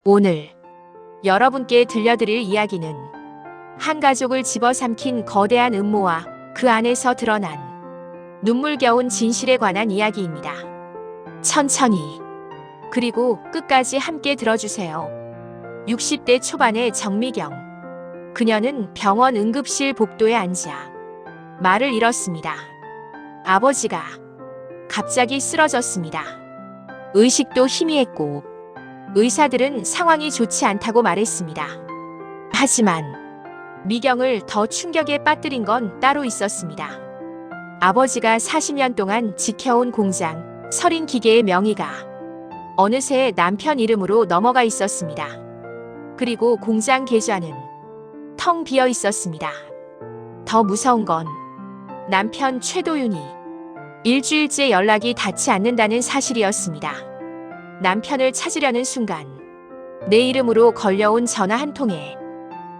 오늘 여러분께 들려드릴 이야기는 한 가족을 집어삼킨 거대한 음모와 그 안에서 드러난 눈물겨운 진실에 관한 이야기입니다. 천천히 그리고 끝까지 함께 들어주세요. 60대 초반의 정미경. 그녀는 병원 응급실 복도에 앉아 말을 잃었습니다. 아버지가 갑자기 쓰러졌습니다. 의식도 희미했고 의사들은 상황이 좋지 않다고 말했습니다. 하지만 미경을 더 충격에 빠뜨린 건 따로 있었습니다. 아버지가 40년 동안 지켜온 공장 서린 기계의 명의가 어느새 남편 이름으로 넘어가 있었습니다. 그리고 공장 계좌는 텅 비어 있었습니다. 더 무서운 건 남편 최도윤이 일주일째 연락이 닿지 않는다는 사실이었습니다. 남편을 찾으려는 순간 내 이름으로 걸려온 전화 한 통에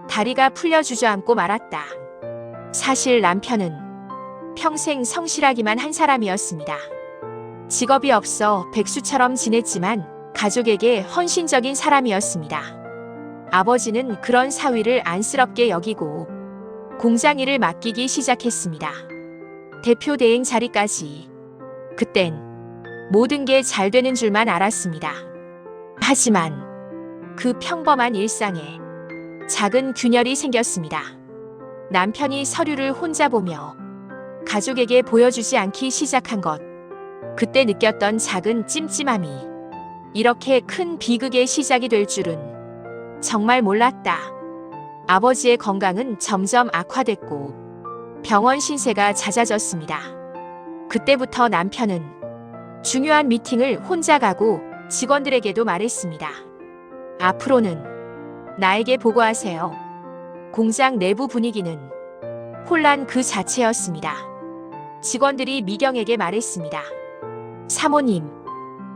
다리가 풀려 주저앉고 말았다. 사실 남편은 평생 성실하기만 한 사람이었습니다. 직업이 없어 백수처럼 지냈지만 가족에게 헌신적인 사람이었습니다. 아버지는 그런 사위를 안쓰럽게 여기고 공장 일을 맡기기 시작했습니다. 대표 대행 자리까지. 그땐 모든 게 잘 되는 줄만 알았습니다. 하지만 그 평범한 일상에 작은 균열이 생겼습니다. 남편이 서류를 혼자 보며 가족에게 보여주지 않기 시작한 것. 그때 느꼈던 작은 찜찜함이 이렇게 큰 비극의 시작이 될 줄은 정말 몰랐다. 아버지의 건강은 점점 악화됐고 병원 신세가 잦아졌습니다. 그때부터 남편은 중요한 미팅을 혼자 가고 직원들에게도 말했습니다. 앞으로는 나에게 보고하세요. 공장 내부 분위기는 혼란 그 자체였습니다. 직원들이 미경에게 말했습니다. 사모님,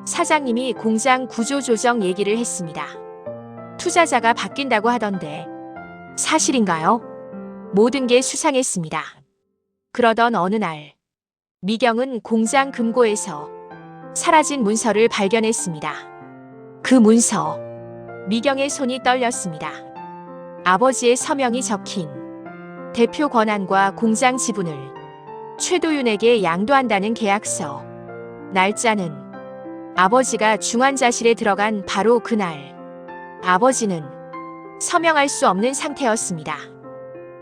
사장님이 공장 구조 조정 얘기를 했습니다. 투자자가 바뀐다고 하던데 사실인가요? 모든 게 수상했습니다. 그러던 어느 날 미경은 공장 금고에서 사라진 문서를 발견했습니다. 그 문서, 미경의 손이 떨렸습니다. 아버지의 서명이 적힌 대표 권한과 공장 지분을 최도윤에게 양도한다는 계약서. 날짜는 아버지가 중환자실에 들어간 바로 그날. 아버지는 서명할 수 없는 상태였습니다.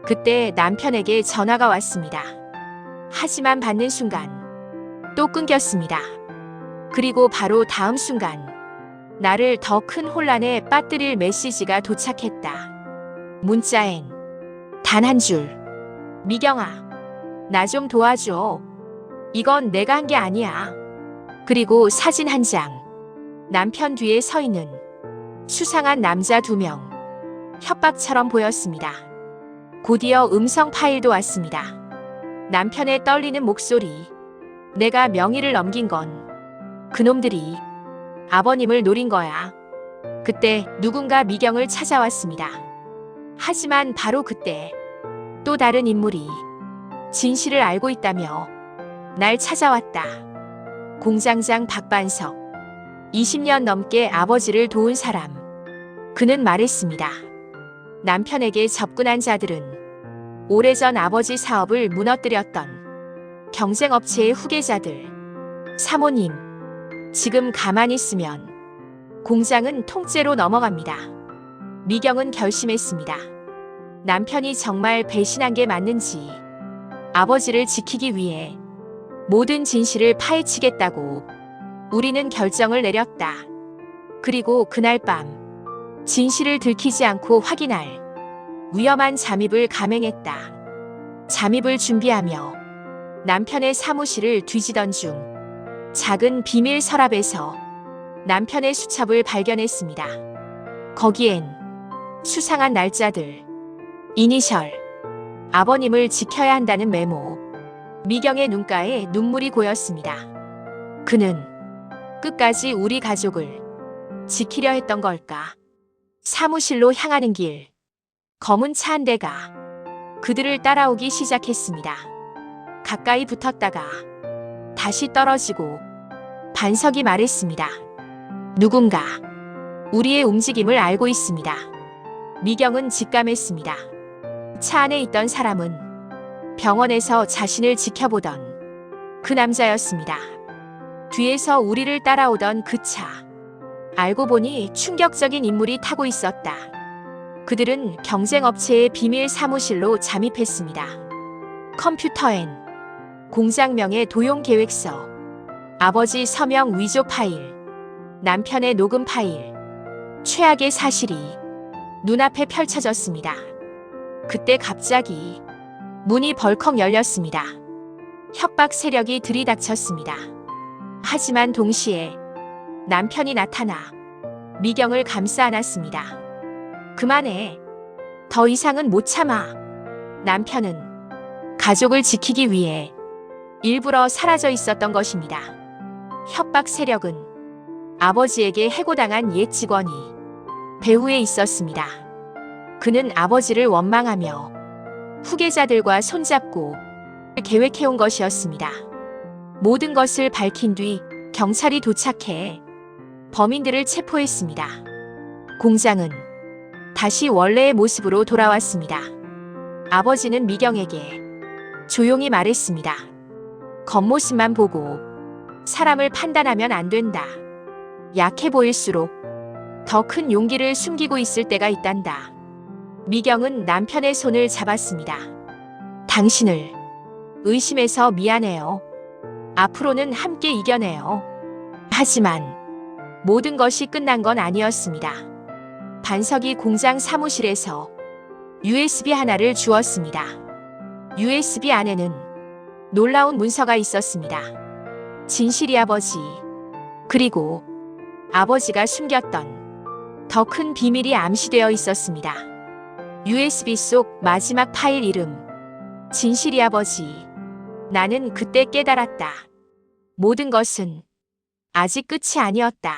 그때 남편에게 전화가 왔습니다. 하지만 받는 순간 또 끊겼습니다. 그리고 바로 다음 순간 나를 더 큰 혼란에 빠뜨릴 메시지가 도착했다. 문자엔 단 한 줄. 미경아, 나 좀 도와줘. 이건 내가 한 게 아니야. 그리고 사진 한 장. 남편 뒤에 서 있는 수상한 남자 2명. 협박처럼 보였습니다. 곧이어 음성 파일도 왔습니다. 남편의 떨리는 목소리. 내가 명의를 넘긴 건 그놈들이 아버님을 노린 거야. 그때 누군가 미경을 찾아왔습니다. 하지만 바로 그때 또 다른 인물이 진실을 알고 있다며 날 찾아왔다. 공장장 박반석. 20년 넘게 아버지를 도운 사람. 그는 말했습니다. 남편에게 접근한 자들은 오래전 아버지 사업을 무너뜨렸던 경쟁업체의 후계자들. 사모님, 지금 가만히 있으면 공장은 통째로 넘어갑니다. 미경은 결심했습니다. 남편이 정말 배신한 게 맞는지 아버지를 지키기 위해 모든 진실을 파헤치겠다고 우리는 결정을 내렸다. 그리고 그날 밤 진실을 들키지 않고 확인할 위험한 잠입을 감행했다. 잠입을 준비하며 남편의 사무실을 뒤지던 중 작은 비밀 서랍에서 남편의 수첩을 발견했습니다. 거기엔 수상한 날짜들, 이니셜, 아버님을 지켜야 한다는 메모. 미경의 눈가에 눈물이 고였습니다. 그는 끝까지 우리 가족을 지키려 했던 걸까? 사무실로 향하는 길. 검은 차 한 대가 그들을 따라오기 시작했습니다. 가까이 붙었다가 다시 떨어지고 반석이 말했습니다. 누군가 우리의 움직임을 알고 있습니다. 미경은 직감했습니다. 차 안에 있던 사람은 병원에서 자신을 지켜보던 그 남자였습니다. 뒤에서 우리를 따라오던 그 차. 알고 보니 충격적인 인물이 타고 있었다. 그들은 경쟁업체의 비밀 사무실로 잠입했습니다. 컴퓨터엔 공장명의 도용 계획서, 아버지 서명 위조 파일, 남편의 녹음 파일, 최악의 사실이 눈앞에 펼쳐졌습니다. 그때 갑자기 문이 벌컥 열렸습니다. 협박 세력이 들이닥쳤습니다. 하지만 동시에 남편이 나타나 미경을 감싸 안았습니다. 그만해. 더 이상은 못 참아. 남편은 가족을 지키기 위해 일부러 사라져 있었던 것입니다. 협박 세력은 아버지에게 해고당한 옛 직원이 배후에 있었습니다. 그는 아버지를 원망하며 후계자들과 손잡고 계획해온 것이었습니다. 모든 것을 밝힌 뒤 경찰이 도착해 범인들을 체포했습니다. 공장은 다시 원래의 모습으로 돌아왔습니다. 아버지는 미경에게 조용히 말했습니다. 겉모습만 보고 사람을 판단하면 안 된다. 약해 보일수록 더 큰 용기를 숨기고 있을 때가 있단다. 미경은 남편의 손을 잡았습니다. 당신을 의심해서 미안해요. 앞으로는 함께 이겨내요. 하지만 모든 것이 끝난 건 아니었습니다. 반석이 공장 사무실에서 USB 하나를 주었습니다. USB 안에는 놀라운 문서가 있었습니다. 진실이 아버지, 그리고 아버지가 숨겼던 더 큰 비밀이 암시되어 있었습니다. USB 속 마지막 파일 이름, 진실이 아버지. 나는 그때 깨달았다. 모든 것은 아직 끝이 아니었다.